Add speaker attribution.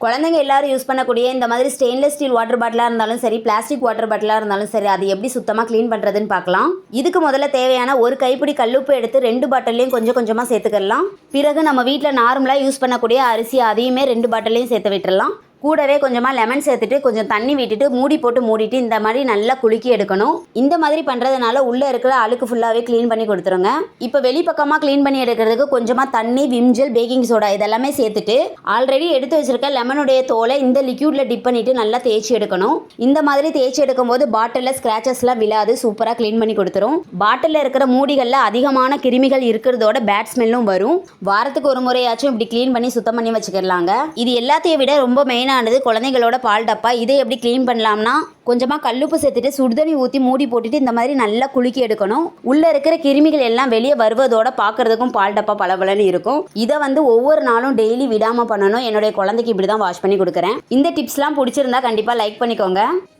Speaker 1: குழந்தைங்க எல்லாரும் யூஸ் பண்ணக்கூடிய இந்த மாதிரி ஸ்டெயின்லெஸ் ஸ்டீல் வாட்டர் பாட்டிலாக இருந்தாலும் சரி, பிளாஸ்டிக் வாட்டர் பாட்டிலாக இருந்தாலும் சரி, அது எப்படி சுத்தமாக க்ளீன் பண்ணுறதுன்னு பார்க்கலாம். இதுக்கு முதல்ல தேவையான ஒரு கைப்பிடி கல்லுப்பு எடுத்து 2 பாட்டிலையும் கொஞ்சம் கொஞ்சமாக சேர்த்துக்கலாம். பிறகு நம்ம வீட்டில் நார்மலாக யூஸ் பண்ணக்கூடிய அரிசி அதையுமே 2 பாட்டிலையும் சேர்த்து விட்டுடலாம். கூடவே கொஞ்சமாக லெமன் சேர்த்துட்டு கொஞ்சம் தண்ணி விட்டுட்டு மூடி போட்டு மூடிட்டு இந்த மாதிரி நல்லா குலுக்கி எடுக்கணும். இந்த மாதிரி பண்ணுறதுனால உள்ளே இருக்கிற அழுக்கு ஃபுல்லாகவே க்ளீன் பண்ணி கொடுத்துருங்க. இப்போ வெளிப்பக்கமாக க்ளீன் பண்ணி எடுக்கிறதுக்கு கொஞ்சமாக தண்ணி, விம்ஜெல், பேக்கிங் சோடா இதெல்லாமே சேர்த்துட்டு ஆல்ரெடி எடுத்து வச்சிருக்க லெமனுடைய தோலை இந்த லிக்யூடில் டிப் பண்ணிவிட்டு நல்லா தேய்ச்சி எடுக்கணும். இந்த மாதிரி தேய்ச்சி எடுக்கும்போது பாட்டிலில் ஸ்க்ராச்சஸ்லாம் விழாது, சூப்பராக க்ளீன் பண்ணி கொடுத்துரும். பாட்டிலில் இருக்கிற மூடிகளில் அதிகமான கிருமிகள் இருக்கிறதோட பேட் ஸ்மெல்லும் வரும். வாரத்துக்கு ஒரு முறையாச்சும் இப்படி க்ளீன் பண்ணி சுத்தம் பண்ணி வச்சுக்கலாங்க. இது எல்லாத்தையும் விட ரொம்ப மெயினானது குழந்தைகளோட பால் டப்பா. இதை எப்படி க்ளீன் பண்ணலாம்னா கொஞ்சமாக கல்லுப்பு சேர்த்துட்டு சுடுதண்ணி ஊற்றி மூடி போட்டுட்டு இந்த மாதிரி நல்லா குலுக்கி எடுக்கணும். உள்ளே இருக்கிற கிருமிகள் எல்லாம் வெளியே வருவதோட பார்க்கறதுக்கும் பால் டப்பா பளபளன்னு இருக்கும். இதை ஒவ்வொரு நாளும் டெய்லி விடாமல் பண்ணணும். என்னுடைய குழந்தைக்கு இப்படி தான் வாஷ் பண்ணி கொடுக்குறேன். இந்த டிப்ஸ்லாம் பிடிச்சிருந்தா கண்டிப்பாக லைக் பண்ணிக்கோங்க.